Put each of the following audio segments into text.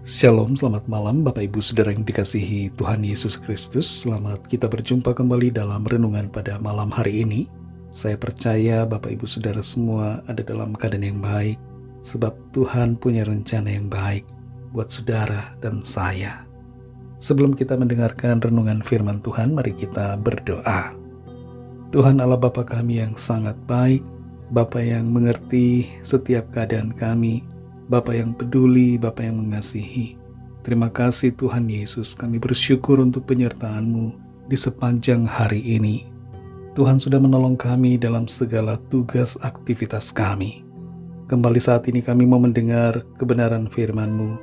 Shalom, selamat malam Bapak Ibu Saudara yang dikasihi Tuhan Yesus Kristus. Selamat kita berjumpa kembali dalam renungan pada malam hari ini. Saya percaya Bapak Ibu Saudara semua ada dalam keadaan yang baik, sebab Tuhan punya rencana yang baik buat saudara dan saya. Sebelum kita mendengarkan renungan firman Tuhan, mari kita berdoa. Tuhan Allah Bapa kami yang sangat baik, Bapa yang mengerti setiap keadaan kami, Bapa yang peduli, Bapa yang mengasihi. Terima kasih Tuhan Yesus, kami bersyukur untuk penyertaan-Mu di sepanjang hari ini. Tuhan sudah menolong kami dalam segala tugas aktivitas kami. Kembali saat ini kami mau mendengar kebenaran firman-Mu.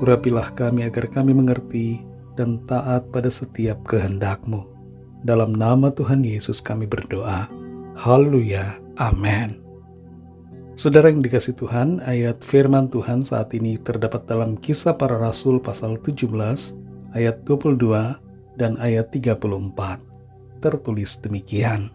Urapilah kami agar kami mengerti dan taat pada setiap kehendak-Mu. Dalam nama Tuhan Yesus kami berdoa. Haleluya. Amin. Saudara yang dikasihi Tuhan, ayat firman Tuhan saat ini terdapat dalam Kisah Para Rasul pasal 17, ayat 22 dan ayat 34. Tertulis demikian.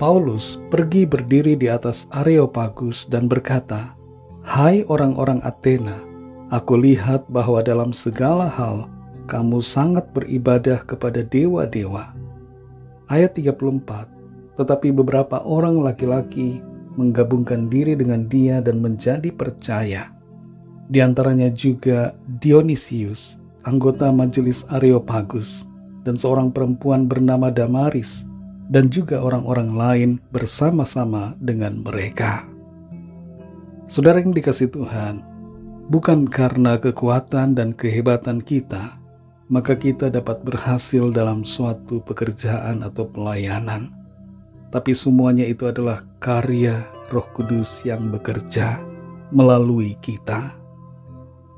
Paulus pergi berdiri di atas Areopagus dan berkata, "Hai orang-orang Athena, aku lihat bahwa dalam segala hal kamu sangat beribadah kepada dewa-dewa." Ayat 34. Tetapi beberapa orang laki-laki menggabungkan diri dengan dia dan menjadi percaya. Di antaranya juga Dionysius, anggota majelis Areopagus, dan seorang perempuan bernama Damaris, dan juga orang-orang lain bersama-sama dengan mereka. Saudara yang dikasihi Tuhan, bukan karena kekuatan dan kehebatan kita, maka kita dapat berhasil dalam suatu pekerjaan atau pelayanan. Tapi semuanya itu adalah karya Roh Kudus yang bekerja melalui kita.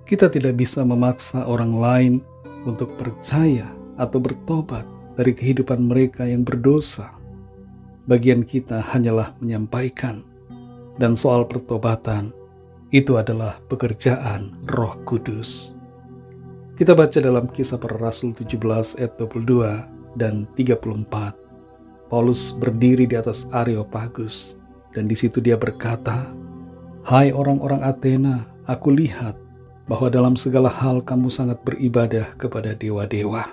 Kita tidak bisa memaksa orang lain untuk percaya atau bertobat dari kehidupan mereka yang berdosa. Bagian kita hanyalah menyampaikan, dan soal pertobatan itu adalah pekerjaan Roh Kudus. Kita baca dalam Kisah Para Rasul 17 ayat 22 dan 34. Paulus berdiri di atas Areopagus, dan di situ dia berkata, "Hai orang-orang Athena, aku lihat bahwa dalam segala hal kamu sangat beribadah kepada dewa-dewa."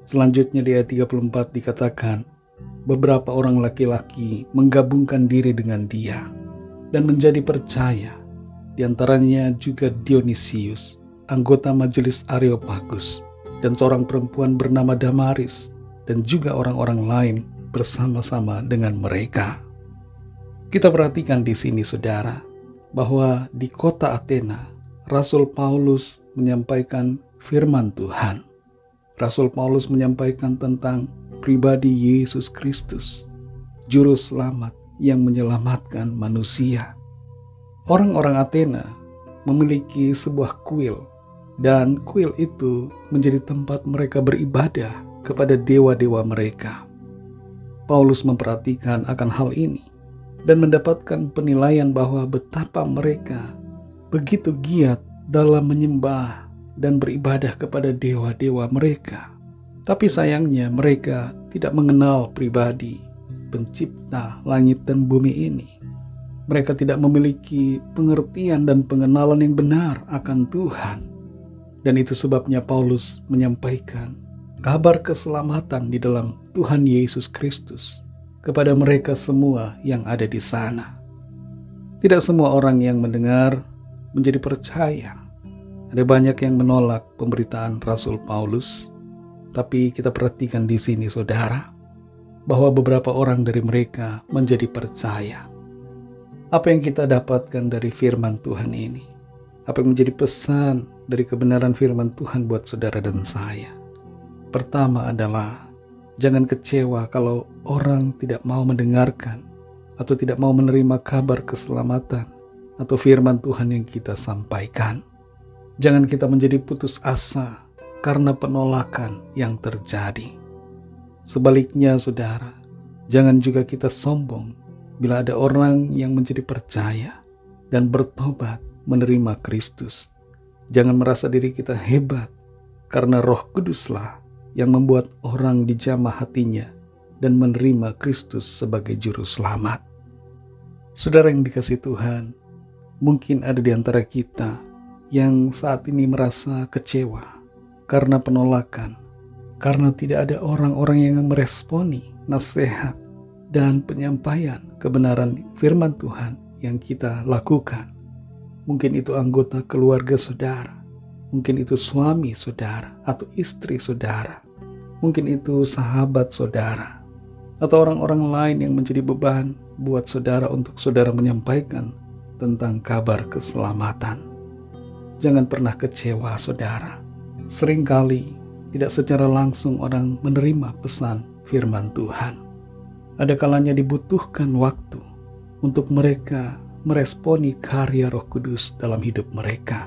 Selanjutnya di ayat 34 dikatakan, beberapa orang laki-laki menggabungkan diri dengan dia dan menjadi percaya. Di antaranya juga Dionysius, anggota majelis Areopagus, dan seorang perempuan bernama Damaris, dan juga orang-orang lain bersama-sama dengan mereka. Kita perhatikan di sini saudara, bahwa di kota Athena, Rasul Paulus menyampaikan firman Tuhan. Rasul Paulus menyampaikan tentang pribadi Yesus Kristus, Juru Selamat yang menyelamatkan manusia. Orang-orang Athena memiliki sebuah kuil, dan kuil itu menjadi tempat mereka beribadah kepada dewa-dewa mereka. Paulus memperhatikan akan hal ini dan mendapatkan penilaian bahwa betapa mereka begitu giat dalam menyembah dan beribadah kepada dewa-dewa mereka. Tapi sayangnya mereka tidak mengenal pribadi pencipta langit dan bumi ini. Mereka tidak memiliki pengertian dan pengenalan yang benar akan Tuhan. Dan itu sebabnya Paulus menyampaikan kabar keselamatan di dalam Tuhan Yesus Kristus kepada mereka semua yang ada di sana. Tidak semua orang yang mendengar menjadi percaya. Ada banyak yang menolak pemberitaan Rasul Paulus, tapi kita perhatikan di sini saudara, bahwa beberapa orang dari mereka menjadi percaya. Apa yang kita dapatkan dari firman Tuhan ini? Apa yang menjadi pesan dari kebenaran firman Tuhan buat saudara dan saya? Pertama adalah, jangan kecewa kalau orang tidak mau mendengarkan atau tidak mau menerima kabar keselamatan atau firman Tuhan yang kita sampaikan. Jangan kita menjadi putus asa karena penolakan yang terjadi. Sebaliknya saudara, jangan juga kita sombong bila ada orang yang menjadi percaya dan bertobat menerima Kristus. Jangan merasa diri kita hebat, karena Roh Kuduslah yang membuat orang dijamah hatinya dan menerima Kristus sebagai Juru Selamat. Saudara yang dikasihi Tuhan, mungkin ada di antara kita yang saat ini merasa kecewa karena penolakan, karena tidak ada orang-orang yang meresponi nasihat dan penyampaian kebenaran firman Tuhan yang kita lakukan. Mungkin itu anggota keluarga saudara, mungkin itu suami saudara atau istri saudara, mungkin itu sahabat saudara, atau orang-orang lain yang menjadi beban buat saudara untuk saudara menyampaikan tentang kabar keselamatan. Jangan pernah kecewa saudara. Seringkali tidak secara langsung orang menerima pesan firman Tuhan. Ada kalanya dibutuhkan waktu untuk mereka meresponi karya Roh Kudus dalam hidup mereka.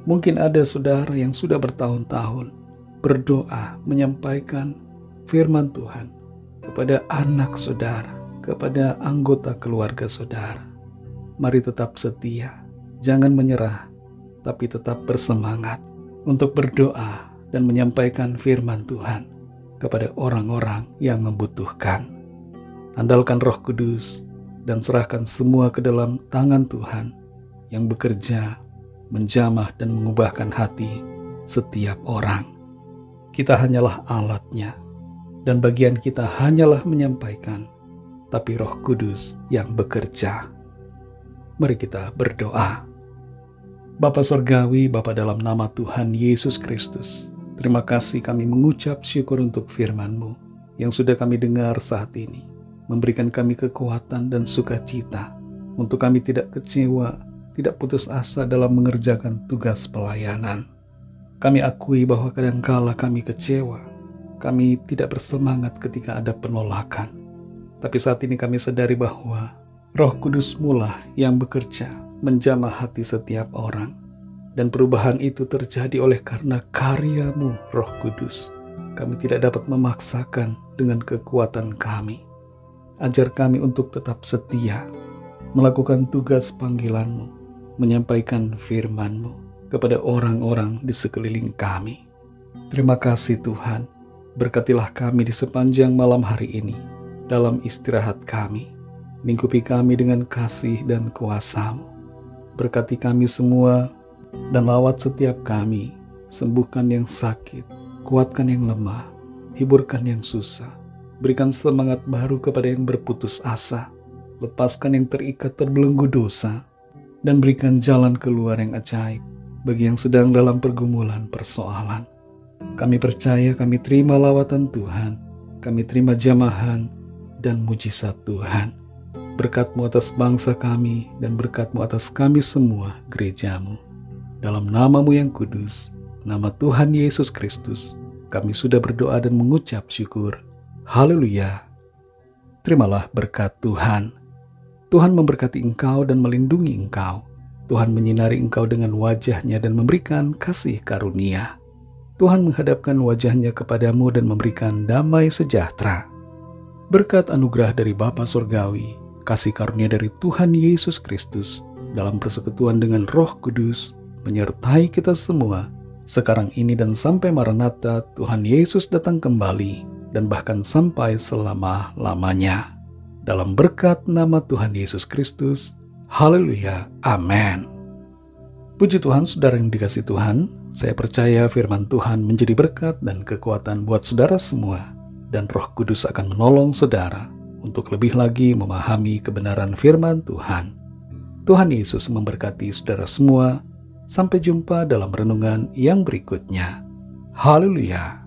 Mungkin ada saudara yang sudah bertahun-tahun berdoa menyampaikan firman Tuhan kepada anak saudara, kepada anggota keluarga saudara. Mari tetap setia, jangan menyerah, tapi tetap bersemangat untuk berdoa dan menyampaikan firman Tuhan kepada orang-orang yang membutuhkan. Andalkan Roh Kudus dan serahkan semua ke dalam tangan Tuhan yang bekerja, menjamah dan mengubahkan hati setiap orang. Kita hanyalah alatnya, dan bagian kita hanyalah menyampaikan, tapi Roh Kudus yang bekerja. Mari kita berdoa. Bapa Surgawi, Bapa dalam nama Tuhan Yesus Kristus, terima kasih kami mengucap syukur untuk firman-Mu yang sudah kami dengar saat ini, memberikan kami kekuatan dan sukacita untuk kami tidak kecewa, tidak putus asa dalam mengerjakan tugas pelayanan. Kami akui bahwa kadangkala kami kecewa, kami tidak bersemangat ketika ada penolakan. Tapi saat ini kami sadari bahwa Roh Kudus-Mu lah yang bekerja menjamah hati setiap orang. Dan perubahan itu terjadi oleh karena karya-Mu, Roh Kudus. Kami tidak dapat memaksakan dengan kekuatan kami. Ajar kami untuk tetap setia, melakukan tugas panggilan-Mu, menyampaikan firman-Mu kepada orang-orang di sekeliling kami. Terima kasih Tuhan, berkatilah kami di sepanjang malam hari ini, dalam istirahat kami. Lingkupi kami dengan kasih dan kuasa-Mu. Berkati kami semua dan lawat setiap kami. Sembuhkan yang sakit, kuatkan yang lemah, hiburkan yang susah. Berikan semangat baru kepada yang berputus asa. Lepaskan yang terikat terbelenggu dosa. Dan berikan jalan keluar yang ajaib bagi yang sedang dalam pergumulan persoalan. Kami percaya, kami terima lawatan Tuhan. Kami terima jamahan dan mujizat Tuhan. Berkat-Mu atas bangsa kami dan berkat-Mu atas kami semua gereja-Mu. Dalam nama-Mu yang kudus, nama Tuhan Yesus Kristus, kami sudah berdoa dan mengucap syukur. Haleluya. Terimalah berkat Tuhan. Tuhan memberkati engkau dan melindungi engkau. Tuhan menyinari engkau dengan wajah-Nya dan memberikan kasih karunia. Tuhan menghadapkan wajah-Nya kepadamu dan memberikan damai sejahtera. Berkat anugerah dari Bapa Surgawi, kasih karunia dari Tuhan Yesus Kristus, dalam persekutuan dengan Roh Kudus, menyertai kita semua, sekarang ini dan sampai Maranatha Tuhan Yesus datang kembali, dan bahkan sampai selama-lamanya. Dalam berkat nama Tuhan Yesus Kristus, haleluya, amin. Puji Tuhan, saudara yang dikasihi Tuhan, saya percaya firman Tuhan menjadi berkat dan kekuatan buat saudara semua, dan Roh Kudus akan menolong saudara untuk lebih lagi memahami kebenaran firman Tuhan. Tuhan Yesus memberkati saudara semua. Sampai jumpa dalam renungan yang berikutnya. Haleluya.